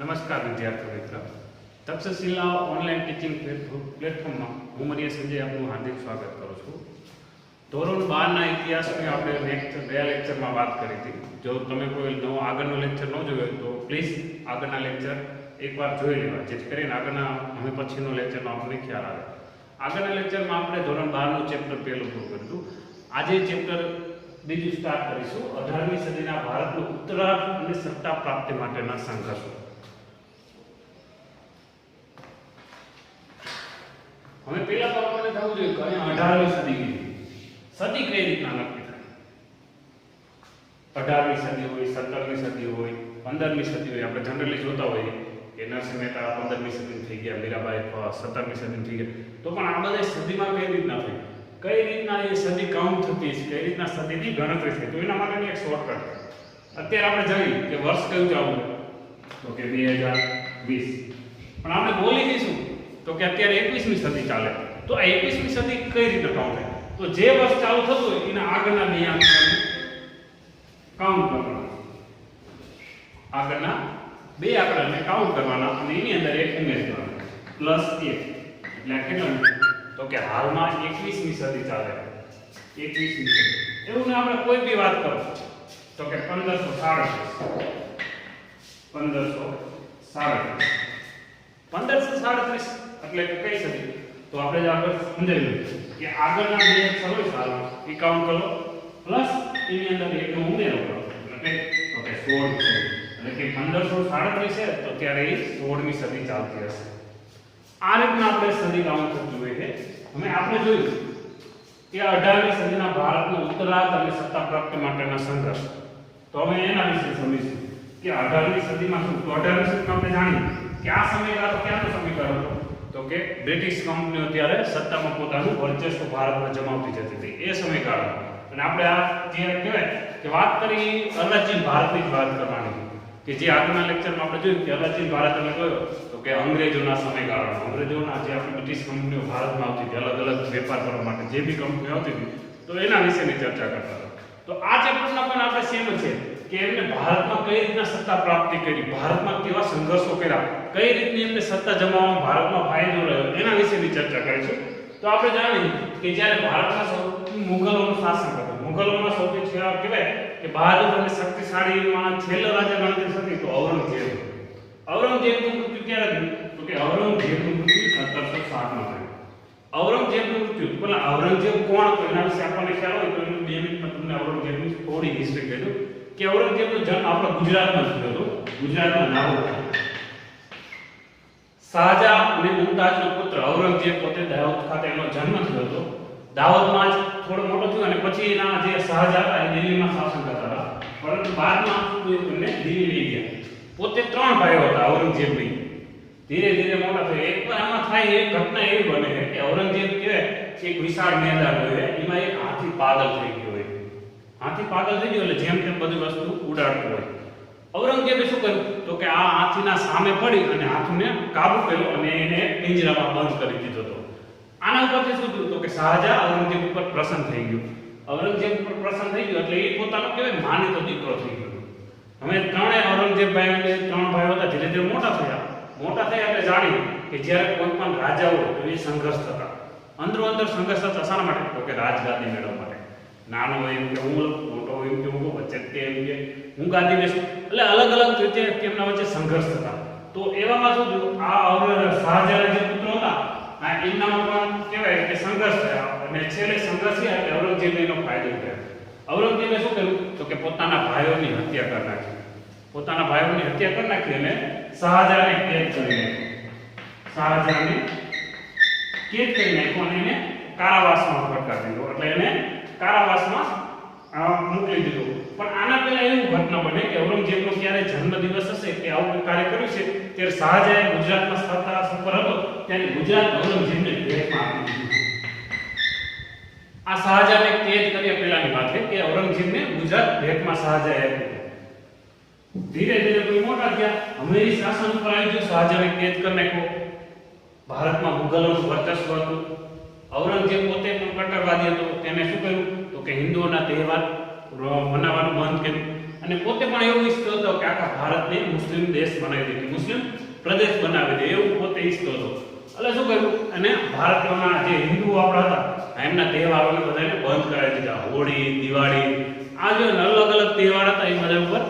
નમસ્કાર વિદ્યાર્થી મિત્ર, તક્ષશિલા ઓનલાઈન ટીચિંગ પ્લેટફોર્મમાં હું મનીય સંજય આપનું હાર્દિક સ્વાગત કરું છું. ધોરણ 12ના ઇતિહાસની આપણે ગયા લેક્ચરમાં વાત કરી હતી. જો તમે કોઈ નવો આગળનો લેક્ચર ન જોયો તો પ્લીઝ આગળના લેક્ચર એકવાર જોઈ લેવા, જેથી કરીને આગળના હવે પછીનો લેક્ચરનો આપણને ખ્યાલ આવે. આગળના લેક્ચરમાં આપણે ધોરણ 12નું ચેપ્ટર પહેલું પૂરું કર્યું હતું. આજે ચેપ્ટર બીજું સ્ટાર્ટ કરીશું, 18મી સદીના ભારતનું ઉત્તરાર્ધ અને સત્તા પ્રાપ્તિ માટેના સંઘર્ષો. હવે પહેલા તો આપણને થવું જોઈએ કે અહીંયા 18મી સદી સદી કઈ રીતના નક્કી થાય. 18મી સદી હોય, 17મી સદી હોય, 15મી સદી હોય. આપણે જનરલી જોતા હોઈએ કે નરસિંહ મહેતા 15મી સદીમાં થઈ ગયા, મીરાબાઈ 17મી સદીમાં થઈ ગયા. તો પણ આ બધા સદીમાં કઈ રીતના થઈ, કઈ રીતના એ સદી કાઉન્ટ થતી છે, કઈ રીતના સદીની ગણતરી થઈ, તો એના માટેની એક શોર્ટકટ. અત્યારે આપણે જાણીએ કે વર્ષ કયું ચાલુ તો કે 2020, પણ આપણે બોલી દઈશું તો કે અત્યારે 21મી સદી ચાલે. તો આ 21મી સદી કઈ રીતે કાઉન્ટ થાય? તો જે વર્ષ ચાલુ થતું હોય એના આગળના બે આંકડાને કાઉન્ટ કરવાના, આગળના બે આંકડાને કાઉન્ટ કરવાના અને એની અંદર એક ઉમેરી દેવાનો +1. એટલે આ કેટલા તો કે હાલમાં 21મી સદી ચાલે. 21મી સદી એવું ને આપણે કોઈ બી વાત કરો તો કે 1537 એટલે કે કઈ સદી? તો આપણે આગળ સમજાવ્યું કે આગળના બે અક્ષર હોય સાલ એ કાઉન્ટ કરો પ્લસ એની અંદર એકનો ઉમેરો કરો એટલે તો કે 16 છે. એટલે કે 1537 છે તો ત્યારે એ 16મી સદી ચાલતી હશે. આ રીતના આપણે સદી કાઉન્ટ કરવું જોઈએ. હવે આપણે જોયું કે 18મી સદીના ભારતનો ઉત્તરાર્ધ અને સત્તા પ્રાપ્તિ માટેના સંઘર્ષ. તો હવે એના વિશે સમજીશું કે 18મી સદીમાં શું. તો 18મી સદીમાં આપણે જાણીએ કે આ સમયગાળો ક્યાંનો સમયગાળો હતો? તો કે બ્રિટિશ કંપનીઓ ત્યારે સત્તામાં પોતાનું વર્ચસ્વ ભારતમાં જમાવતી જતી હતી એ સમયગાળો. અને આપણે આ જે કહેવાય કે વાત કરી અર્વાચીન ભારતની જ વાત કરવાની કે જે આગળના લેક્ચરમાં આપણે જોયું કે અર્વાચીન ભારત એટલે કયો તો કે અંગ્રેજોના સમયગાળો. અંગ્રેજોના જે આપણી બ્રિટિશ કંપનીઓ ભારતમાં આવતી હતી અલગ અલગ વેપાર કરવા માટે, જે બી કંપનીઓ આવતી હતી તો એના વિશેની ચર્ચા કરતા હતા. તો આ ચેપ્ટરમાં પણ આપણે સેમ છે કે એમને ભારતમાં કઈ રીતના સત્તા પ્રાપ્તિ કરી, ભારતમાં કેવા સંઘર્ષો કર્યા, કઈ રીતની એમને સત્તા જમાવવામાં ભારતમાં ફાયદો રહ્યો એના વિશેની ચર્ચા કરીશું. તો આપણે જાણીએ કે જ્યારે ભારતમાં સૌથી મુગલોનું શાસન હતું, મુગલોમાં સૌથી કહેવાય કે બહાદુર અને શક્તિશાળીમાં છેલ્લો રાજા ગણતરી થતી તો ઔરંગઝેબ. ઔરંગઝેબનું મૃત્યુ ક્યારે થયું? તો કે ઔરંગઝેબનું મૃત્યુ 1760માં થયું. ઔરંગઝેબનું મૃત્યુ, પેલા ઔરંગઝેબ કોણ તો એના વિશે આપણને ખ્યાલ હોય તો એનું 2 મિનિટમાં તમને ઔરંગઝેબની થોડી હિસ્ટ્રી કહી દઉં કે ઔરંગઝેબનો જન્મ આપણા ગુજરાતમાં થયો હતો, ગુજરાતના દાહોદ. શાહજહાં અને મુમતાઝનો પુત્ર ઔરંગઝેબ પોતે દાહોદ ખાતે એનો જન્મ થયો હતો. દાહોદમાં જ થોડો મોટો થયો અને પછી એના જે શાહજહાં હતા એ દિલ્હીમાં શાસન કરતા હતા, પરંતુ બાદમાં એમને દિલ્હી લઈ ગયા. પોતે 3 ભાઈઓ હતા ઔરંગઝેબની. ધીરે ધીરે મોટા થયા. એકવાર આમાં થાય એક ઘટના એવી બને કે ઔરંગઝેબ કહેવાય એક વિશાળ મેદાન હોય એમાં એક હાથી પાગલ થઈ ગયો હોય. હાથી પાગલ થઈ ગયો એટલે જેમ તેમ બધી વસ્તુ ઉડાડતું હોય. ઔરંગઝેબે શું કર્યું તો કે આ હાથીના સામે પડી અને હાથીને કાબુ કર્યો અને એને પિંજરામાં બંધ કરી દીધો હતો. આના ઉપરથી શું થયું તો કે શાહજહાં ઔરંગઝેબ ઉપર પ્રસન્ન થઈ ગયો. ઔરંગઝેબ ઉપર પ્રસન્ન થઈ ગયો એટલે એ પોતાનો કહેવાય માનીતો દીકરો થઈ ગયો. હવે ત્રણેય ઔરંગઝેબ ભાઈઓને 3 ભાઈઓ હતા, ધીરે ધીરે મોટા થયા એટલે જાણી કે જ્યારે કોઈ પણ રાજા હોય તો એ સંઘર્ષ થતા, અંદરો અંદર સંઘર્ષ થતા. શાના માટે? તો કે રાજગાદી મેળવવા માટે. નાનો હોય એમ કે હું, મોટો હોય એમ કે હું, વચ્ચે એમ કે હું ગાદી બેસું, એટલે અલગ અલગ રીતે તેમના વચ્ચે સંઘર્ષ થતા. તો એવામાં શું થયું, આ શાહજહાંના જે પુત્રો હતા એમનામાં પણ કહેવાય કે સંઘર્ષ થયા અને છેલ્લે સંઘર્ષ થયા એટલે ઔરંગઝેબને એનો ફાયદો થયો. ઔરંગઝેબે શું કર્યું તો કે પોતાના ભાઈઓની હત્યા કરી નાખી. પોતાના ભાઈઓની હત્યા કરી નાખી અને શાહજહાંને કેદ કરી નાખ્યો. શાહજહાંને કેદ કરી નાખ્યો અને એને કારાવાસમાં ફટકારી દીધો, એટલે એને કારાવાસમાં મોકલી દીધો. પણ આના પહેલા એવું ઘટના બને કે ઔરંગઝેબનો ક્યારે જન્મદિવસ હશે કે આવું કાર્ય કર્યું છે ત્યારે શાહજહાં ગુજરાતમાં સત્તા પર હતો ત્યારે ગુજરાત ઔરંગઝેબને ભેટમાં આપી દીધું. આ શાહજહાંને કેદ કર્યા પહેલાની વાત છે કે ઔરંગઝેબને ગુજરાત ભેટમાં શાહજહાંએ આપ્યું. ધીરે ધીરે કોઈ મોટા થયા, અમેરી શાસન ઉપર આવી ગયો, શાહજહાંને કેદ કરી નાખ્યો. ભારતમાં મુગલોનું વર્ચસ્વ હતું. ઔરંગઝેબ પોતે પણ કટ્ટરવાદી હતો. તેને શું કર્યું તો કે હિન્દુઓના તહેવાર મનાવવાનું બંધ કર્યું. અને પોતે પણ એવું ઈચ્છતો હતો કે આખા ભારતને મુસ્લિમ દેશ બનાવી દે, મુસ્લિમ પ્રદેશ બનાવી દે, એવું પોતે ઈચ્છતો હતો. એટલે શું કર્યું, અને ભારતના જે હિન્દુઓ આપણા હતા એમના તહેવારોને બધાને બંધ કરાવી દીધા. હોળી, દિવાળી, આ જે અલગ અલગ તહેવાર હતા એ બધા ઉપર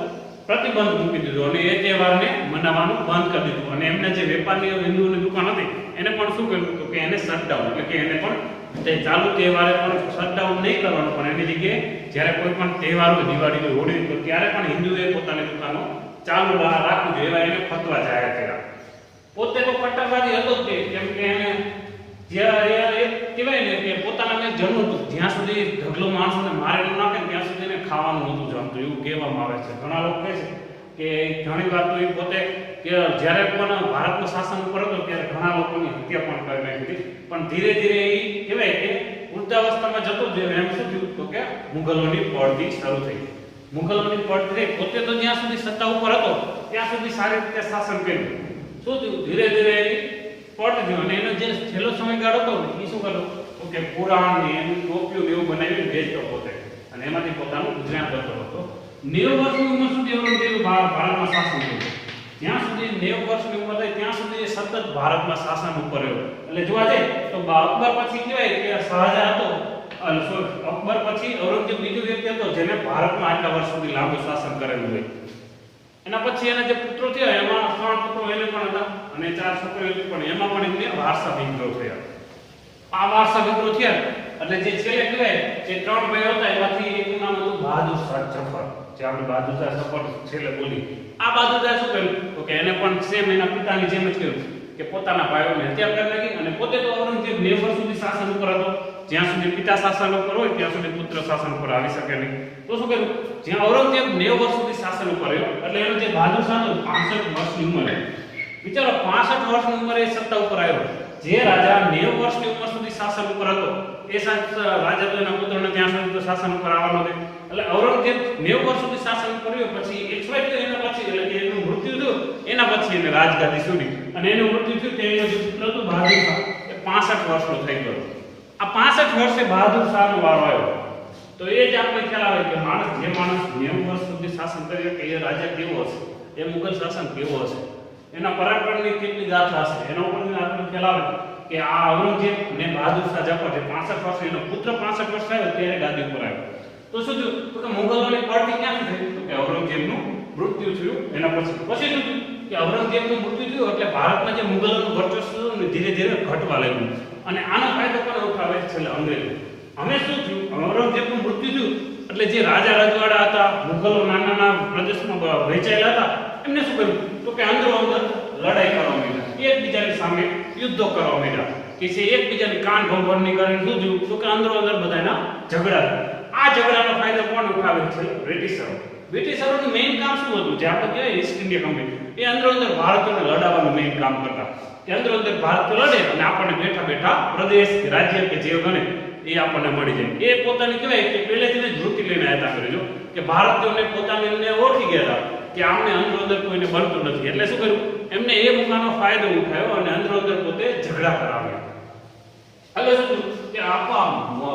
પ્રતિબંધ મૂકી દીધો અને એ તહેવારને મનાવવાનું બંધ કરી દીધું. અને એમના જે વેપારની હિન્દુઓની દુકાન હતી એને પણ શું કર્યું તો કે એને શટડાઉન, એટલે કે એને પણ તે ચાલુ તહેવારે પણ શટડાઉન નહીં કરવાનું, પણ એની જગ્યાએ જ્યારે કોઈ પણ તહેવાર હોય, દિવાળી હોય, હોળી હોય, ત્યારે પણ હિન્દુએ પોતાની દુકાનો ચાલુ રાખવું જોઈએ એવા એને ફતવા જાહેર કર્યા. પોતે તો કટ્ટરવાદી હતો જ, કેમ કે એને કહેવાય ને કે પોતાના મેં જન્મ હતું જ્યાં સુધી ઢગલો માણસોને મારે ન નાખે ત્યાં સુધી એને ખાવાનું નહોતું જમતું, એવું કહેવામાં આવે છે. ઘણા લોકો કહે છે કે ઘણી વાર તો એ પોતે કે જ્યારે પણ ભારતનું શાસન ઉપર હતો ત્યારે ઘણા લોકોની હત્યા પણ કરી નાખી હતી, પણ ધીરે ધીરે એ કહેવાય કે વૃદ્ધાવસ્થામાં જતો જ એમ શું થયું તો કે મુગલોની પડતી શરૂ થઈ. મુગલોની પડતી પોતે તો જ્યાં સુધી સત્તા ઉપર હતો ત્યાં સુધી સારી રીતે શાસન કર્યું. શું થયું, ધીરે ધીરે પડ ગયો અને એનો જે છેલ્લો સમયગાળો હતો ને એ શું કર્યો તો કે પુરાણ ને એનું ટોપિયું એવું બનાવીને વેચતો પોતે, અને એમાંથી પોતાનું ગુજરાન કરતો હતો. 90 વર્ષની ઉંમર સુધી ઔરંગઝેબ ભારતમાં શાસન કર્યું. જ્યાં સુધી 90 વર્ષની ઉંમર થઈ ત્યાં સુધી સતત ભારતમાં શાસન ઉપર રહ્યો. એટલે જોવા જાય તો અકબર પછી કહેવાય કે શાહજહાં હતો, અકબર પછી ઔરંગઝેબ બીજો વ્યક્તિ હતો જેને ભારતમાં આટલા વર્ષ સુધી લાંબુ શાસન કરેલું હોય. એના પછી એના જે પુત્રો થયા એમાં 3 પુત્રો એને પણ હતા અને 4 છોકરીઓ હતી, પણ એમાં પણ એમને વારસા વિગ્રહ થયા. આ વારસા વિગ્રહ થયા એટલે જે છેલ્લે કહેવાય કે 3 ભાઈઓ હતા એમાંથી એકનું નામ હતું બહાદુર શાહ જફર, જે આપણે બહાદુર શાહ જફર છેલ્લે બોલી. આ બહાદુર શાહ શું કર્યું તો કે એને પણ સેમ એના પિતાની જેમ જ કર્યું કે પોતાના ભાઈઓને હત્યા કરી નાખી. અને પોતે તો ઔરંગઝેબ 90 વર્ષ સુધી શાસન ઉપર હતો. જ્યાં સુધી પિતા શાસન ઉપર હોય ત્યાં સુધી પુત્ર શાસન ઉપર આવી શકે નહીં. તો શું કર્યું, જ્યાં ઔરંગઝેબ 90 વર્ષ સુધી શાસન ઉપર રહ્યો એટલે એનો જે બહાદુર શાહ હતો 65 વર્ષની ઉંમરે, વિચારો 65 વર્ષની ઉંમરે સત્તા ઉપર આવ્યો. જે રાજા 90 વર્ષની ઉંમર સુધી શાસન ઉપર હતો એ રાજા તો એના પુત્રને ત્યાં સુધી તો શાસન ઉપર આવવાનો હતો. એટલે ઔરંગઝેબ 90 વર્ષ સુધી શાસન ઉપર રહ્યો, પછી એક્સપાયર થયો એના પછી, એટલે કે એનું મૃત્યુ થયું એના પછી એને રાજગાદી છોડી અને એનું મૃત્યુ થયું તેનો જે પુત્ર હતો બહાદુર શાહ એ 65 વર્ષનો થઈ ગયો. આ 65 વર્ષે બહાદુર શાહનો વારો આવ્યો. તો એ જ આપણે ખ્યાલ આવે કે જે માણસ 90 વર્ષ સુધી શાસન કરે કે એ રાજા કેવો હશે, એ મુગલ શાસન કેવો હશે, એના પરાક્રમની કેટલી ગાથા હશે, એના ઉપરથી આપણે ખ્યાલ આવે કે આ ઔરંગઝેબ ને બહાદુર શાહ જફર જે 65 વર્ષ, એનો પુત્ર 65 વર્ષ થયો ત્યારે ગાદી ઉપર આવ્યો. તો શું થયું તો કે મુગલોની પડતી ક્યાંથી થઈ તો કે ઔરંગઝેબનું મૃત્યુ થયું. એના પછી શું થયું કે ઔરંગઝેબનું મૃત્યુ થયું એટલે ભારતમાં જે મુગલોનું વર્ચસ્વ હતું ધીરે ધીરે ઘટવા લાગ્યું. અને આનો ફાયદો પણ ઉઠાવે છેલ્લે અંગ્રેજો. હવે શું થયું, ઔરંગઝેબનું મૃત્યુ થયું એટલે જે રાજા રજવાડા હતા મુગલો નાના નાના પ્રદેશમાં વહેંચાયેલા હતા એમને શું કર્યું તો કે અંદરો અંદર લડાઈ કરવા માંડ્યા, એકબીજાની સામે યુદ્ધો કરવા માંડ્યા કે જે એકબીજાની કાન ભંભરની કરીને શું થયું તો કે અંદરો અંદર બધાના ઝઘડા. આ ઝઘડાનો ફાયદો કોણ ઉઠાવે છે, બ્રિટિશરો. બ્રિટિશરોનું મેઇન કામ શું હતું, જે આપણે કહેવાય ઈસ્ટ ઇન્ડિયા કંપની, એ અંદરો અંદર ભારતોને લડાવવાનું મેઇન કામ કરતા. કે અંદરો અંદર ભારત લડે અને આપણને બેઠા બેઠા પ્રદેશ કે રાજ્ય કે જે ગણે એ આપણને મળી જાય. એ પોતાની કહેવાય કે પહેલેથી જ વૃત્તિ લઈને આવ્યા કરેલો કે ભારતીયોને પોતાને ઓળખી ગયા હતા કે આમને અંદરો અંદર કોઈને બનતું નથી. એટલે શું કર્યું, એમને એ મુકાનો ફાયદો ઉઠાવ્યો અને અંદરો અંદર પોતે ઝઘડા કરાવ્યા. એટલે શું થયું કે આખા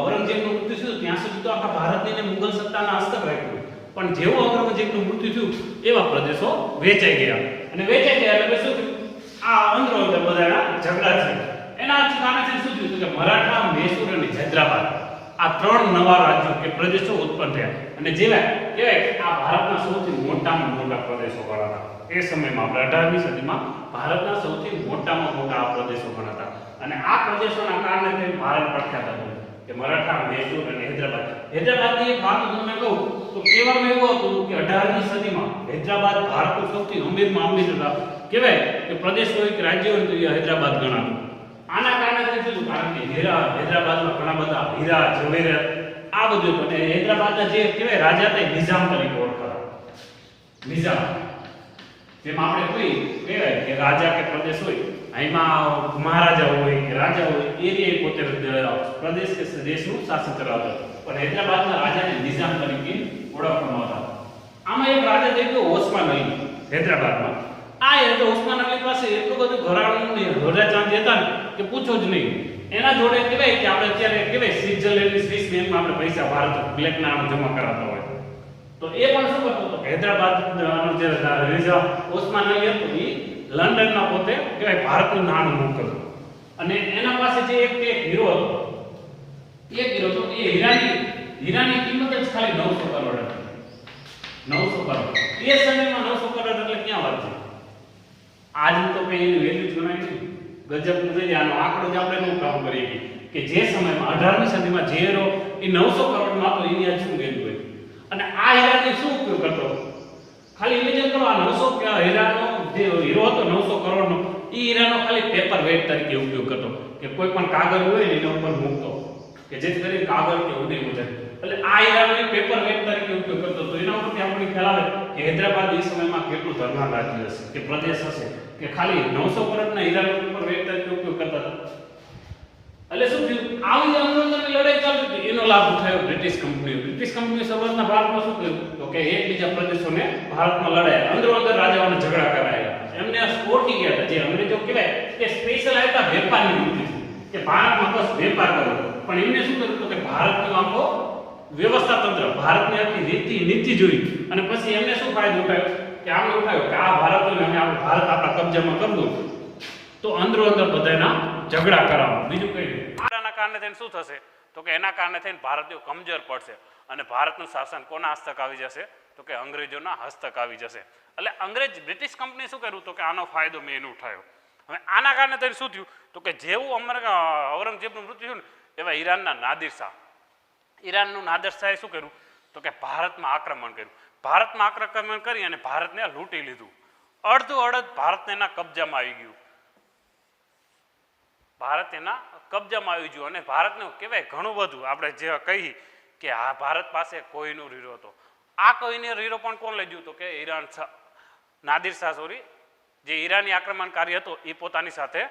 ઔરંગઝેબનું મૃત્યુ થયું ત્યાં સુધી તો આખા ભારતને મુગલ સત્તાના હસ્તક રાખ્યું, પણ જેવું ઔરંગઝેબનું મૃત્યુ થયું એવા પ્રદેશો વેચાઈ ગયા. અને વેચાઈ ગયા એટલે શું થયું, આ અંદરો અંદર બધાના ઝઘડા થયા. એના કારણે શું થયું કે મરાઠા, મૈસૂર અને હૈદરાબાદ આ 3 નવા રાજ્યો કે પ્રદેશો ઉત્પન્ન થયા. અને જેવા કહેવાય કે આ ભારતના સૌથી મોટામાં મોટા પ્રદેશો ગણાતા. એ સમયમાં આપણે 18મી સદીમાં ભારતના સૌથી મોટામાં મોટા આ પ્રદેશો ગણાતા. અને આ પ્રદેશોના કારણે તે ભારત પ્રખ્યાત હતું કે મરાઠા, મૈસૂર અને હૈદરાબાદ. હૈદરાબાદની એક વાત તમને કહું તો કહેવામાં એવું હતું કે 18મી સદીમાં હૈદરાબાદ ભારતનું સૌથી અમીરમાં અમીર કહેવાય કે પ્રદેશ હોય કે રાજ્ય હોય તો એ હૈદરાબાદ ગણાતું. આના કારણે શું થયું, કારણ કે હૈદરાબાદમાં ઘણા બધા હીરા, જવેરાત આ બધું હતું. અને હૈદરાબાદના જે કહેવાય રાજા હતા નિઝામ તરીકે ઓળખાતા. નિઝામ જેમાં આપણે કોઈ કહેવાય કે રાજા કે પ્રદેશ હોય એમાં મહારાજા હોય કે રાજા હોય એ પોતે પ્રદેશ કે દેશનું શાસન કરાવતા. પણ હૈદરાબાદના રાજાને નિઝામ તરીકે ઓળખવામાં આવતા. આમાં એક રાજા થઈ ગયો ઓસ્માન અલી હૈદરાબાદમાં. આ ઓસ્માન અલી પાસે એટલું બધું ઘરાણું ને રોજા ચાંદી હતા ને કે પૂછો જ નહીં. એના જોડે કહેવાય કે આપણે અત્યારે કહેવાય સ્વિટ્ઝરલેન્ડની સ્વિસ બેંકમાં આપણે પૈસા ભારત બ્લેક ના જમા કરાવતા હોય તો એ પણ શું કરતો હતો કે હૈદરાબાદનો જે રાજા ઓસ્માન અલી હતો એ લંડનમાં પોતે કહેવાય ભારતનું નાણું મૂકતો અને એના પાસે જે એક હીરો હતો એ હીરાની કિંમત જ ખાલી 900 કરોડ હતી 900 કરોડ એ સમયમાં 900 કરોડ એટલે ક્યાં વાત છે આજ તો કઈ એની વેલ્યુ જ ગણાય નહીં ગજબ નથી આનો આંકડો જ આપણે નું કામ કરીએ કે જે સમયમાં 18મી સદીમાં જે હીરો એ 900 કરોડમાં તો એની આ શું વેલ્યુ હોય અને આ હીરાનો શું ઉપયોગ કરતો ખાલી ઇમેજિન કરો આ 900 હીરાનો જે હીરો હતો 900 કરોડનો એ હીરાનો ખાલી પેપર વેટ તરીકે ઉપયોગ કરતો કે કોઈ પણ કાગળ હોય ને એના ઉપર મૂકતો કે જેથી કરીને કાગળ કે ઉડી ઉડે એટલે આ હીરાનો પેપર વેટ તરીકે ઉપયોગ કરતો તો એના ઉપરથી આપણને ખ્યાલ આવે કે હૈદરાબાદ એ સમયમાં કેટલું ધનવાન રાજ્ય હશે કે પ્રદેશ હશે કે ખાલી 900 કરોડના હીરાનો પેપર વેટ તરીકે ઉપયોગ કરતા હતા એટલે શું થયું આવી આંદોલનની લડાઈ ચાલતી હતી એનો લાભ ઉઠાવ્યો બ્રિટિશ કંપની શરૂઆતના ભારતમાં શું કર્યું તો કે એકબીજા પ્રદેશોને ભારતમાં લડાયા અંદરો અંદર રાજાઓને ઝઘડા કરાયા એમને ઓળખી ગયા હતા જે અંગ્રેજો કહેવાય કે સ્પેશિયલ આવ્યા વેપારની વૃત્તિ કે ભારતમાં બસ વેપાર કરો પણ એમને શું કર્યું તો કે ભારતનો આખો વ્યવસ્થા તંત્ર ભારતની આખી નીતિ જોઈ અને પછી એમને શું ફાયદો ઉઠાવ્યો કે આમને ઉઠાવ્યો કે આ ભારતને અમે આપણે ભારત આપણા કબજામાં કરવું તો અંદરો અંદર બધાના ઝઘડા કરાવો બીજું કઈ આના કારણે થઈને શું થશે તો કે એના કારણે થઈને ભારતીયો કમજોર પડશે અને ભારતનું શાસન કોના હસ્તક આવી જશે તો કે અંગ્રેજોના હસ્તક આવી જશે એટલે બ્રિટિશ કંપની શું કર્યું તો કે આનો ફાયદો મેં એનો ઉઠાવ્યો હવે આના કારણે થઈને શું થયું તો કે જેવું ઔરંગઝેબનું મૃત્યુ થયું ને એવા ઈરાનનું નાદર શાહે શું કર્યું તો કે ભારતમાં આક્રમણ કરી અને ભારતને લૂંટી લીધું અડધું અડધ ભારતને એના કબજામાં આવી ગયું અને ભારતને કહેવાય ઘણું બધું આપણે જે કહી કે આ ભારત પાસે કોહિનૂર હીરો હતો આ કોહિનૂર હીરો પણ કોણ લઈ ગયું તો કે નાદિર શાહ જે ઈરાની આક્રમણકારી હતો એ પોતાની સાથે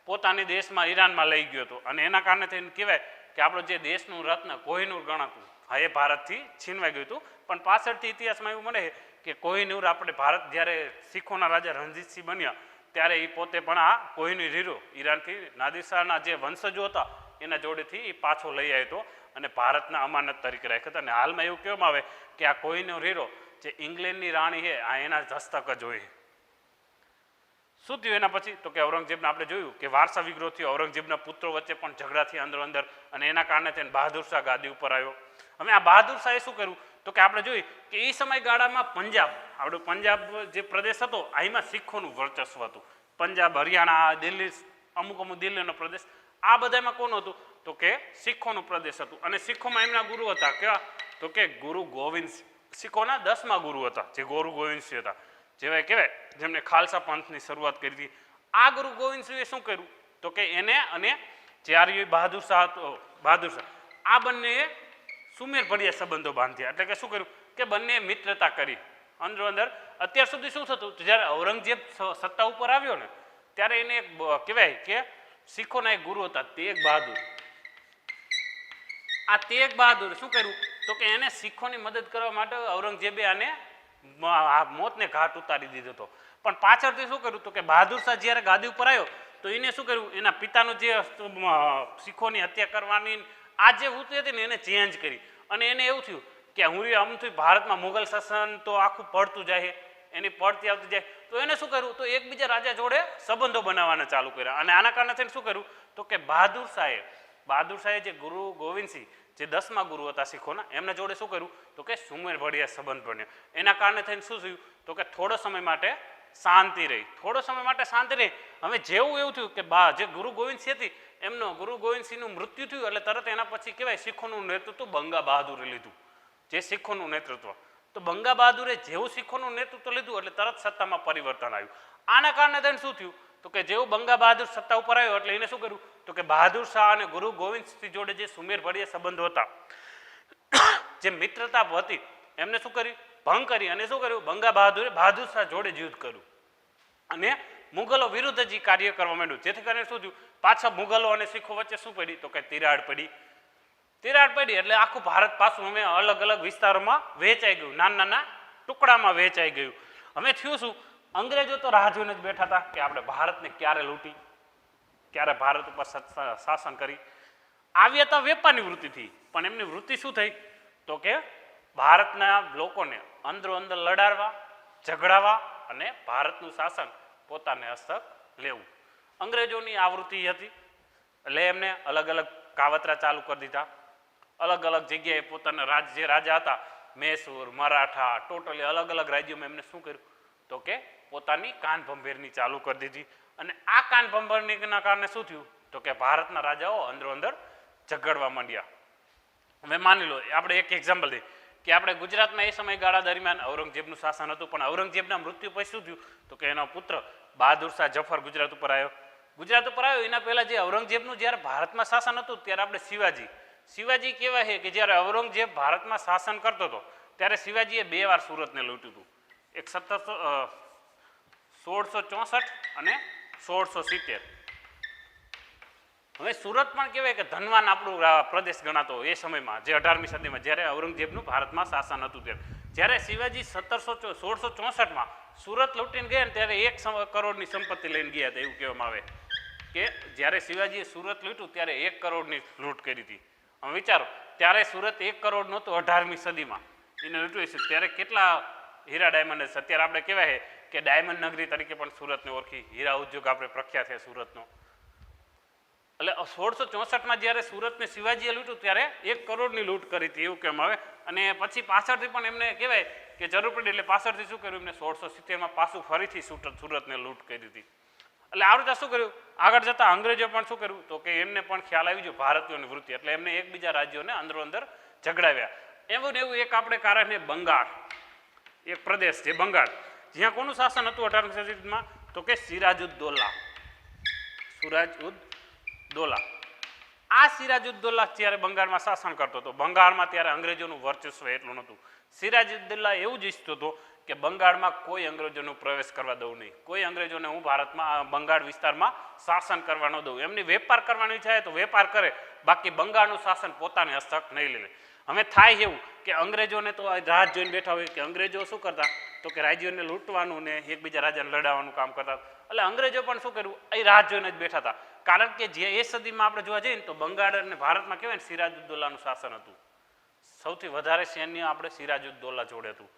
પોતાની દેશમાં ઈરાનમાં લઈ ગયો હતો અને એના કારણે થઈને કહેવાય કે આપણો જે દેશનું રત્ન કોહિનૂર ગણાતું હા એ ભારતથી છીનવાઈ ગયું હતું પણ પાછળથી ઇતિહાસમાં એવું મને કે કોહિનૂર આપણે ભારત જ્યારે શીખોના રાજા રણજીતસિંહ બન્યા ત્યારે એ પોતે પણ આ કોહિનૂર હીરો ઈરાનથી નાદિર શાહના જે વંશજો હતા એના જોડેથી એ પાછો લઈ આવ્યો હતો અને ભારતના અમાનત તરીકે રાખ્યો હતો અને હાલમાં એવું કહેવામાં આવે કે આ કોહિનૂર હીરો જે ઇંગ્લેન્ડની રાણી છે આ એના જ હસ્તક જ હોય શું થયું એના પછી તો કે ઔરંગઝેબને આપણે જોયું કે વારસા વિગ્રહ થયો ઔરંગઝેબના પુત્રો વચ્ચે પણ ઝઘડા થયા અંદર અને એના કારણે તેને બહાદુર શાહ ગાદી ઉપર આવ્યો હવે આ બહાદુર શાહે શું કર્યું તો કે આપણે જોયું કે એ સમયગાળામાં પંજાબ જે પ્રદેશ હતો અહીંમાં શીખોનું વર્ચસ્વ હતું પંજાબ હરિયાણા દિલ્હી અમુક દિલ્હીનો પ્રદેશ આ બધામાં કોનું હતું તો કે શીખોનું પ્રદેશ હતું અને શીખોમાં એમના ગુરુ હતા કેવા તો કે ગુરુ ગોવિંદ શીખોના 10મા ગુરુ હતા જે ગુરુ ગોવિંદસિંહ હતા જેવા કહેવાય જેમને ખાલસા પંથની શરૂઆત કરી હતી આ ગુરુ ગોવિંદસિંહે શું કર્યું તો કે એને અને જે આર્ય બહાદુર શાહ આ બંનેએ સુમેરભર્યા સંબંધો બાંધ્યા એટલે કે શું કર્યું કે બંને મિત્રતા કરી અંદર અત્યાર સુધી શું થતું જ્યારે ઔરંગઝેબ સત્તા ઉપર આવ્યો ને ત્યારે એને એક કહેવાય કે શીખોના એક ગુરુ હતા તેગ બહાદુર શું કર્યું તો કે એને શીખોની મદદ કરવા માટે ઔરંગઝેબે આને મોતને ઘાટ ઉતારી દીધો હતો પણ પાછળથી શું કર્યું તો કે બહાદુર શાહ જ્યારે ગાદી ઉપર આવ્યો તો એને શું કર્યું એના પિતાનું જે શીખોની હત્યા કરવાની આ જે વૃત્તિ હતી ને એને ચેન્જ કરી અને એને એવું થયું કે અમથી ભારતમાં મુગલ શાસન તો આખું પડતું જાય એની પડતી આવતી જાય તો એને શું કર્યું તો એકબીજા રાજા જોડે સંબંધો બનાવવાના ચાલુ કર્યા અને આના કારણે થઈને શું કર્યું તો કે બહાદુર શાહે જે ગુરુ ગોવિંદસિંહ જે 10મા ગુરુ હતા શીખોના એમના જોડે શું કર્યું તો કે સુમેરભર્યા સંબંધ બન્યો એના કારણે થઈને શું થયું તો કે થોડો સમય માટે શાંતિ રહી હવે જેવું એવું થયું કે જે ગુરુ ગોવિંદસિંહ હતી ગુરુ ગોવિંદસિંહનું મૃત્યુ થયું એટલે તરત એના પછી કહેવાય શીખોનું નેતૃત્વ બંગા બહાદુરે લીધું જે શીખોનું નેતૃત્વ તો બંગા બહાદુરે જેવું શીખોનું નેતૃત્વ લીધું એટલે તરત સત્તામાં પરિવર્તન આવ્યું આના કારણે થઈને શું થયું તો કે જેવું બંગા બહાદુર સત્તા ઉપર આવ્યો એટલે એને શું કર્યું તો કે બહાદુર શાહ અને ગુરુ ગોવિંદસિંહ જોડે જે સુમેરભર્યા સંબંધો હતા જે મિત્રતા હતી એમને શું કર્યું ભંગ કરી અને શું કર્યું બંગા બહાદુરે બહાદુર શાહ જોડે યુદ્ધ કર્યું અને મુગલો વિરુદ્ધ જ કાર્ય કરવા માંડ્યું જેથી કરીને શું થયું પાછા મુગલો અને શીખો વચ્ચે શું પડી તો કે તિરાડ પડી એટલે આખું ભારત પાછું અમે અલગ અલગ વિસ્તારોમાં વહેંચાઈ ગયું નાના ટુકડામાં વહેંચાઈ ગયું હવે થયું શું અંગ્રેજો તો રાહ જોઈને જ બેઠા હતા કે આપણે ભારતને ક્યારે લૂંટી ક્યારે ભારત ઉપર શાસન કરી આવ્યા હતા વેપારની વૃત્તિથી પણ એમની વૃત્તિ શું થઈ તો કે ભારતના લોકોને અંદરો અંદર લડાડવા, ઝઘડાવા અને ભારતનું શાસન પોતાને હસ્તક લેવું. અંગ્રેજોની આવૃત્તિ હતી એટલે એમને અલગ અલગ કાવતરા ચાલુ કરી દીધા. અલગ અલગ જગ્યાએ પોતાના જે રાજા હતા, મૈસૂર, મરાઠા, ટોટલી અલગ અલગ રાજ્યોમાં એમને શું કર્યું તો કે પોતાની કાન ભંભેરની ચાલુ કરી દીધી. અને આ કાન ભંભેરના કારણે શું થયું તો કે ભારતના રાજાઓ અંદરો અંદર ઝઘડવા માંડ્યા. હવે માની લો આપણે એક એક્ઝામ્પલ દઈએ કે આપણે ગુજરાતમાં એ સમયગાળા દરમિયાન ઔરંગઝેબનું શાસન હતું, પણ ઔરંગઝેબના મૃત્યુ પછી શું થયું તો કે એનો પુત્ર બહાદુર શાહ જફર ગુજરાત ઉપર આવ્યો. એના પહેલાં જે ઔરંગઝેબનું જ્યારે ભારતમાં શાસન હતું ત્યારે આપણે શિવાજી કહેવાય છે કે જ્યારે ઔરંગઝેબ ભારતમાં શાસન કરતો હતો ત્યારે શિવાજીએ 2 વાર સુરતને લૂંટ્યું હતું. એક 1664 અને 1670. હવે સુરત પણ કહેવાય કે ધનવાન આપણું પ્રદેશ ગણાતો એ સમયમાં, જે 18મી સદીમાં જ્યારે ઔરંગઝેબનું ભારતમાં શાસન હતું ત્યારે. જ્યારે શિવાજી 1664માં સુરત લૂંટીને ગયા ને ત્યારે 1 કરોડની સંપત્તિ લઈને ગયા હતા. એવું કહેવામાં આવે કે જ્યારે શિવાજીએ સુરત લૂંટ્યું ત્યારે 1 કરોડની લૂંટ કરી હતી. હવે વિચારો, ત્યારે સુરત 1 કરોડ નહોતું 18મી સદીમાં એને લૂંટ્યું છે ત્યારે કેટલા હીરા ડાયમંડ છે. અત્યારે આપણે કહેવાય કે ડાયમંડ નગરી તરીકે પણ સુરતને ઓળખી, હીરા ઉદ્યોગ આપણે પ્રખ્યાત છે સુરતનો. એટલે 1664માં જ્યારે સુરતને શિવાજીએ લૂંટ્યું ત્યારે 1 કરોડની લૂંટ કરી હતી એવું કહેવામાં આવે. અને પછી પાછળથી પણ એમને કહેવાય કે જરૂર પડી એટલે પાછળથી શું કર્યું એમને 1670માં પાછું ફરીથી સુરતને લૂંટ કરી હતી. એટલે આ રીતે શું કર્યું આગળ જતાં અંગ્રેજો પણ શું કર્યું તો કે એમને પણ ખ્યાલ આવી ગયો ભારતીયોની વૃત્તિ, એટલે એમને એકબીજા રાજ્યોને અંદરો અંદર ઝઘડાવ્યા. એવું ને એવું એક આપણે કારણ છે બંગાળ, એક પ્રદેશ છે બંગાળ, જ્યાં કોનું શાસન હતું 18મી સદીમાં તો કે સિરાજુદ્દૌલા. આ સિરાજુદ્દૌલા જ્યારે બંગાળમાં શાસન કરતો હતો, બંગાળમાં ત્યારે અંગ્રેજોનું વર્ચસ્વ એટલું નહોતું. સિરાજુદ્દૌલા એવું જ ઈચ્છતો હતો કે બંગાળમાં કોઈ અંગ્રેજોનો પ્રવેશ કરવા દઉં નહીં, કોઈ અંગ્રેજોને હું ભારતમાં બંગાળ વિસ્તારમાં શાસન કરવા ન દઉં. એમની વેપાર કરવાની ઈચ્છા તો વેપાર કરે, બાકી બંગાળનું શાસન પોતાને હસ્તક નહીં લે. હવે થાય એવું કે અંગ્રેજોને તો રાહ જોઈને બેઠા હોય કે અંગ્રેજો શું કરતા તો કે રાજ્યોને લૂંટવાનું ને એકબીજા રાજાને લડાવવાનું કામ કરતા. એટલે અંગ્રેજો પણ શું કર્યું એ રાહ જોઈને જ બેઠા હતા. કારણ કે જે એ સદીમાં આપણે જોવા જઈએ ને તો બંગાળ અને ભારતમાં કહેવાય ને સિરાજુદ્દૌલાનું શાસન હતું. સૌથી વધારે સૈન્ય આપણે સિરાજુદ્દૌલા જોડે હતું.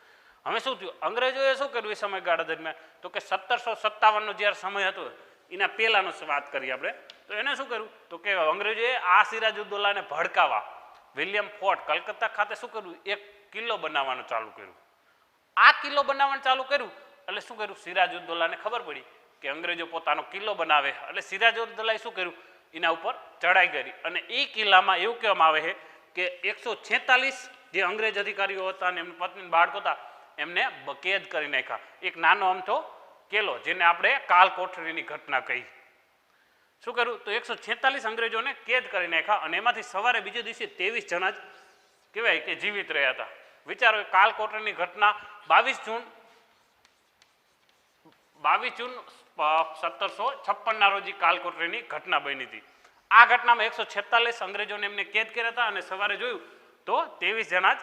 હવે શું થયું, અંગ્રેજોએ શું કર્યું એ સમયગાળા દરમિયાન તો કે 1757નો જ્યારે સમય હતો એના પહેલાંનો વાત કરીએ આપણે તો એને શું કર્યું તો કે અંગ્રેજોએ આ સિરાજુદ્દૌલાને ભડકાવા વિલિયમ ફોર્ટ કલકત્તા ખાતે શું કર્યું એક કિલ્લો બનાવવાનું ચાલુ કર્યું. આ કિલ્લો બનાવવાનું ચાલુ કર્યું એટલે શું કર્યું સિરાજુદ્દૌલાને ખબર પડી કે અંગ્રેજો પોતાનો કિલ્લો બનાવે, એટલે સિરાજુદ્દૌલાએ શું કર્યું એના ઉપર ચડાઈ કરી. અને એ કિલ્લામાં એવું કહેવામાં આવે છે કે 146 જે અંગ્રેજ અધિકારીઓ હતા અને એમની પત્ની બાળકો હતા એમને કેદ કરી નાખ્યા. એક નાનો અમથો કેલો જેને આપણે કાલ કોઠરીની ઘટના કહી. શું કર્યું તો 146 અંગ્રેજોને કેદ કરી નાખ્યા અને એમાંથી સવારે બીજે દિવસે 23 જણા જ કહેવાય કે જીવિત રહ્યા હતા. વિચારો, કાલ કોઠરીની ઘટના 22 જૂન 1756ના રોજ કાલ કોઠરીની ઘટના બની હતી. આ ઘટનામાં 146 અંગ્રેજોને એમને કેદ કર્યા હતા અને સવારે જોયું તો 23 જણા જ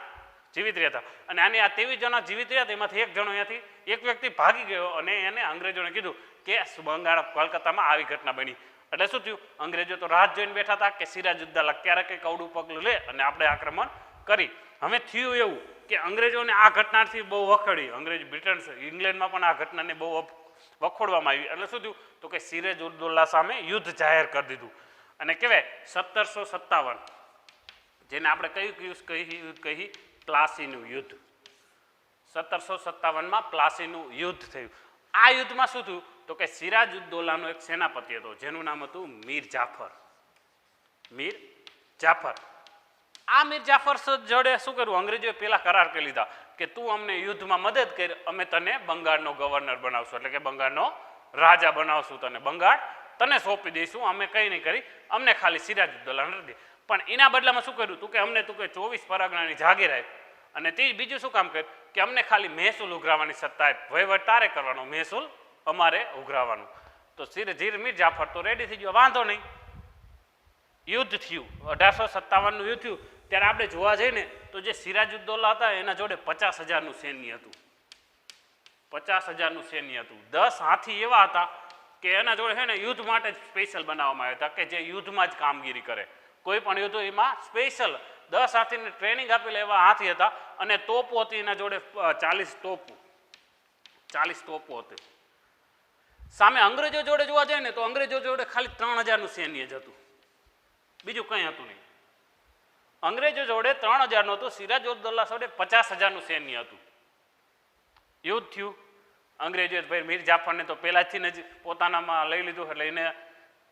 જીવિત રહ્યા હતા. અને આની આ 23 જણા જીવિત રહ્યા હતા એમાંથી એક જણો અહીંયાથી એક વ્યક્તિ ભાગી ગયો અને એને અંગ્રેજોને કીધું કે બંગાળ કલકત્તામાં આવી ઘટના બની. એટલે શું થયું, અંગ્રેજો તો રાહ જોઈને બેઠા હતા કે સિરાજુદ્દૌલા ક્યારે કંઈક કવડું પગલું લે અને આપણે આક્રમણ કરી. હવે થયું એવું કે અંગ્રેજોને આ ઘટનાથી બહુ વખોડી, અંગ્રેજ બ્રિટન ઇંગ્લેન્ડમાં પણ આ ઘટનાને બહુ વખોડવામાં આવી. એટલે શું થયું તો કે સિરાજુદ્દૌલા સામે યુદ્ધ જાહેર કરી દીધું. અને કહેવાય 1757 જેને આપણે કયું કહી પ્લાસીનું યુદ્ધ. 1757માં પ્લાસીનું યુદ્ધ થયું. આ યુદ્ધમાં શું થયું તો કે સિરાજુદ્દૌલાનો એક સેનાપતિ હતો જેનું નામ હતું મીર જાફર. આ મીર જાફર જોડે શું કર્યું અંગ્રેજોએ પેલા કરાર કરી લીધા કે તું અમને યુદ્ધમાં મદદ કર, અમે તને બંગાળનો ગવર્નર બનાવશું, એટલે કે બંગાળનો રાજા બનાવશું, તને બંગાળ તને સોંપી દઈશું, અમે કંઈ નહીં કરી, અમને ખાલી સિરાજુદ્દૌલા નથી દે. પણ એના બદલામાં શું કર્યું તું કે અમને તું કે 24 પરગણાની જાગીર આપ અને તે બીજું શું કામ કર્યું કે અમને ખાલી મહેસૂલ ઉઘરાવવાની સત્તા આપ, વહીવટ તારે કરવાનો, મહેસૂલ અમારે ઉઘરાવવાનું. તો મીર જાફર તો રેડી થઈ ગયો, વાંધો નહીં. યુદ્ધ થયું 1857નું યુદ્ધ થયું ત્યારે આપણે જોવા જઈએ ને તો જે સિરાજુદ્દૌલા હતા એના જોડે 50,000નું સૈન્ય હતું. 50,000નું સૈન્ય હતું. 10 હાથી એવા હતા કે એના જોડે છે ને યુદ્ધ માટે સ્પેશિયલ બનાવવામાં આવ્યા હતા કે જે યુદ્ધમાં જ કામગીરી કરે. કોઈ પણ યુદ્ધ એમાં સ્પેશિયલ 10 હાથીને ટ્રેનિંગ આપેલા એવા હાથી હતા અને તોપો હતી એના જોડે 40 તોપો હતી. સામે અંગ્રેજો જોડે જોવા જાય ને તો અંગ્રેજો જોડે ખાલી 3000નું સૈન્ય જ હતું, બીજું કંઈ હતું નહીં. અંગ્રેજો જોડે 3000નું હતું, સિરાજુદ્દૌલા જોડે 50,000નું સૈન્ય હતું. યુદ્ધ થયું. અંગ્રેજોએ ભાઈ મીર જાફરને તો પહેલાંથી જ પોતાનામાં લઈ લીધું, એટલે એને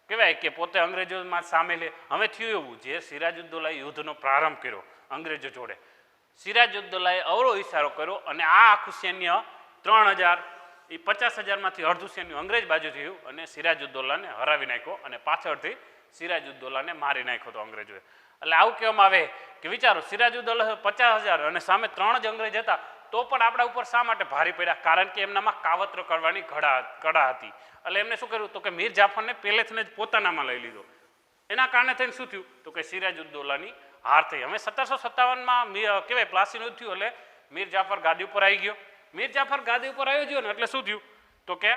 કહેવાય કે પોતે અંગ્રેજોમાં સામેલ. હવે થયું એવું, જે સિરાજુદ્દૌલાએ યુદ્ધનો પ્રારંભ કર્યો અંગ્રેજો જોડે, સિરાજુદ્દૌલાએ અવળો ઇશારો કર્યો અને આ આખું સૈન્ય 3000 એ 50,000માંથી અડધું સૈન્ય અંગ્રેજ બાજુ થયું અને સિરાજુદ્દૌલાને હરાવી નાખ્યો અને પાછળથી સિરાજુદ્દૌલાને મારી નાખ્યો હતો અંગ્રેજોએ. એટલે આવું કહેવામાં આવે કે વિચારો, સિરાજુદ્દૌલા 50,000 અને સામે 3 જ અંગ્રેજ હતા, તો પણ આપણા ઉપર શા માટે ભારી પડ્યા? કારણ કે એમનામાં કાવતરો કરવાની કળા હતી. એટલે એમને શું કર્યું તો કે મીર જાફરને પહેલેથી જ પોતાનામાં લઈ લીધો. એના કારણે થઈને શું થયું તો કે સિરાજુદ્દૌલાની હાર થઈ. હવે 1757માં કહેવાય પ્લાસીનું યુદ્ધ થયું, એટલે મીર જાફર ગાદી ઉપર આવી ગયો. મીર જાફર ગાદી ઉપર આવી ગયો ને એટલે શું થયું તો કે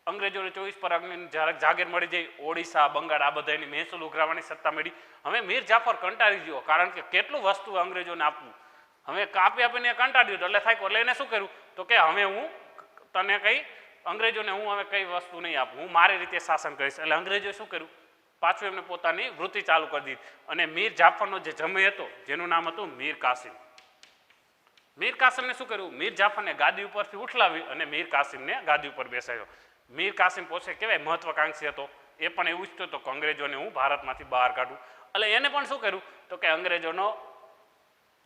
અંગ્રેજોને 24 પરગણાની જાગીર મળી જઈ, ઓડિશા, બંગાળ આ બધાની મહેસૂલ ઉઘરાવવાની સત્તા મળી. હવે મીર જાફર કંટાળી ગયો, કારણ કે કેટલું વસ્તુ અંગ્રેજોને આપવું, હવે આપીને કંટાળ્યું એટલે થાય. એટલે એને શું કર્યું તો કે હવે હું તને કંઈ અંગ્રેજોને હું હવે કઈ વસ્તુ નહીં આપું, હું મારી રીતે શાસન કરીશ. એટલે અંગ્રેજોએ શું કર્યું, પાછું એમને પોતાની વૃત્તિ ચાલુ કરી દીધી અને મીર જાફરનો જે જમાઈ હતો જેનું નામ હતું મીર કાસિમ, મીર કાસિમને શું કર્યું, મીર જાફરને ગાદી ઉપરથી ઉઠલાવી અને મીર કાસિમને ગાદી ઉપર બેસાડ્યો. મીર કાસિમ પોતે કહેવાય મહત્વાકાંક્ષી હતો, એ પણ એવું ઈચ્છતો હતો કે અંગ્રેજોને હું ભારતમાંથી બહાર કાઢું. એટલે એને પણ શું કર્યું તો કે અંગ્રેજોનો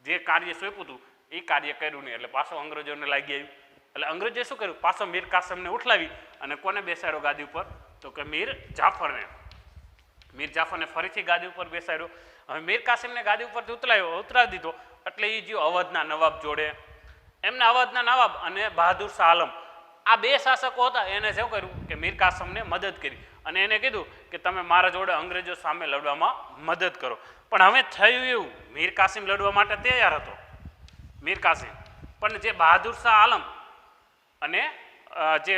જે કાર્ય સોંપ્યું હતું એ કાર્ય કર્યું નહીં, એટલે પાછો અંગ્રેજોને લાગી આવ્યું. એટલે અંગ્રેજોએ શું કર્યું, પાછો મીર કાસિમને ઉઠલાવી અને કોને બેસાડ્યો ગાદી ઉપર તો કે મીર જાફરને ફરીથી ગાદી ઉપર બેસાડ્યો. હવે મીર કાસિમને ગાદી ઉપરથી ઉતરાવી દીધો. એટલે એ જે અવધના નવાબ જોડે, એમના અવધના નવાબ અને બહાદુર શાહ આલમ, આ 2 શાસકો હતા. એને શું કર્યું કે મીર કાસિમને મદદ કરી અને એને કીધું કે તમે મારા જોડે અંગ્રેજો સામે લડવામાં મદદ કરો. પણ હવે થયું એવું, મીર કાસિમ લડવા માટે તૈયાર હતો મીર કાસિમ, પણ જે બહાદુર શાહ આલમ અને જે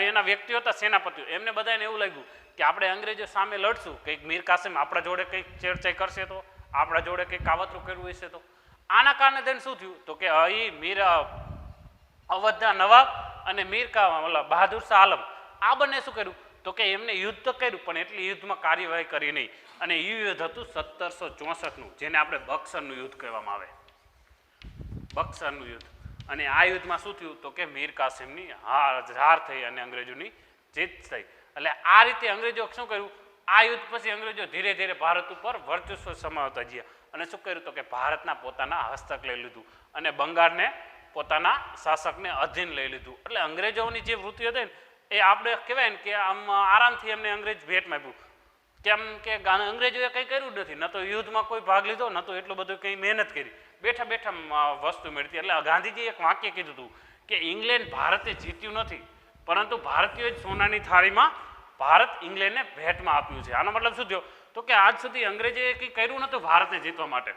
એના વ્યક્તિઓ હતા સેનાપતિઓ, એમને બધાને એવું લાગ્યું કે આપણે અંગ્રેજો સામે લડશું, કંઈક મીર કાસિમ આપણા જોડે કંઈક છેડછાઈ કરશે, તો આપણા જોડે કંઈક કાવતરું કર્યું હશે. તો આના કારણે તેને શું થયું તો કે અહીં મીર અવધના નવાબ અને બહાદુર શાહ આલમ આ બંને શું કર્યું તો કે એમને યુદ્ધ તો કર્યું, પણ એટલી યુદ્ધમાં કાર્યવાહી કરી નહીં. અને એ યુદ્ધ હતું 1764નું, જેને આપણે બક્સરનું યુદ્ધ કહેવામાં આવે, બક્સરનું યુદ્ધ. અને આ યુદ્ધમાં શું થયું તો કે મીર કાસિમની હાર થઈ અને અંગ્રેજોની જીત થઈ. એટલે આ રીતે અંગ્રેજો શું કર્યું, આ યુદ્ધ પછી અંગ્રેજો ધીરે ધીરે ભારત ઉપર વર્ચસ્વ સમાવતા ગયા અને શું કર્યું તો કે ભારતના પોતાના હસ્તક લઈ લીધું અને બંગાળને પોતાના શાસકને અધીન લઈ લીધું. એટલે અંગ્રેજોની જે વૃત્તિ હતી ને એ આપણે કહેવાય ને કે આમ આરામથી એમને અંગ્રેજ ભેટમાં આપ્યું. કેમ કે અંગ્રેજોએ કંઈ કર્યું નથી, ન તો યુદ્ધમાં કોઈ ભાગ લીધો, ન તો એટલું બધું કંઈ મહેનત કરી, બેઠા બેઠા વસ્તુ મેળવી. એટલે ગાંધીજીએ એક વાક્ય કીધું હતું કે ઇંગ્લેન્ડ ભારતે જીત્યું નથી, પરંતુ ભારતીયોએ સોનાની થાળીમાં ભારત ઇંગ્લેન્ડને ભેટમાં આપ્યું છે. આનો મતલબ શું થયો તો કે આજ સુધી અંગ્રેજોએ કંઈ કર્યું નહોતું ભારતને જીતવા માટે,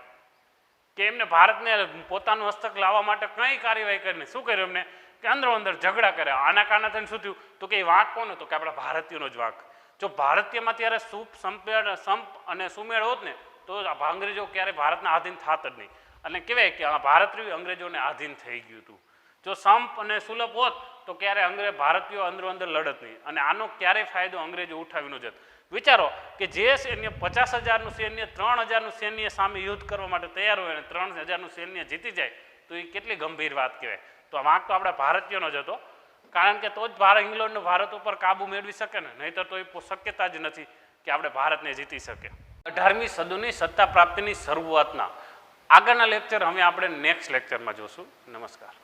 કે એમને ભારતને પોતાનું હસ્તક લાવવા માટે કંઈ કાર્યવાહી કરીને શું કર્યું એમને કે અંદરો અંદર ઝઘડા કર્યા. આના કારણે થઈને શું થયું તો કે એ વાંક કોનો તો કે આપણા ભારતીયોનો જ વાંક. જો ભારતીયમાં ત્યારે સંપ અને સુમેળ હોત ને તો અંગ્રેજો ક્યારે ભારતના આધીન થાત જ નહીં. અને કહેવાય કે ભારત રહ્યું અંગ્રેજોને આધીન થઈ ગયું હતું. જો સંપ અને સુલભ હોત તો ક્યારે ભારતીયો અંદરો અંદર લડત નહીં, અને આનો ક્યારેય ફાયદો અંગ્રેજો ઉઠાવી ન જત. વિચારો કે જે સૈન્ય 50,000નું સૈન્ય 3,000નું સૈન્ય સામે યુદ્ધ કરવા માટે તૈયાર હોય અને 3,000નું સૈન્ય જીતી જાય તો એ કેટલી ગંભીર વાત કહેવાય. તો વાંક તો આપણા ભારતીયોનો જ હતો, કારણ કે તો જ ઇંગ્લેન્ડનો ભારત ઉપર કાબુ મેળવી શકે ને, નહીંતર તો એ શક્યતા જ નથી કે આપણે ભારતને જીતી શકે. 18મી સદીની સત્તા પ્રાપ્તિની શરૂઆતના આગળના લેક્ચર હવે આપણે નેક્સ્ટ લેક્ચરમાં જોશું. નમસ્કાર.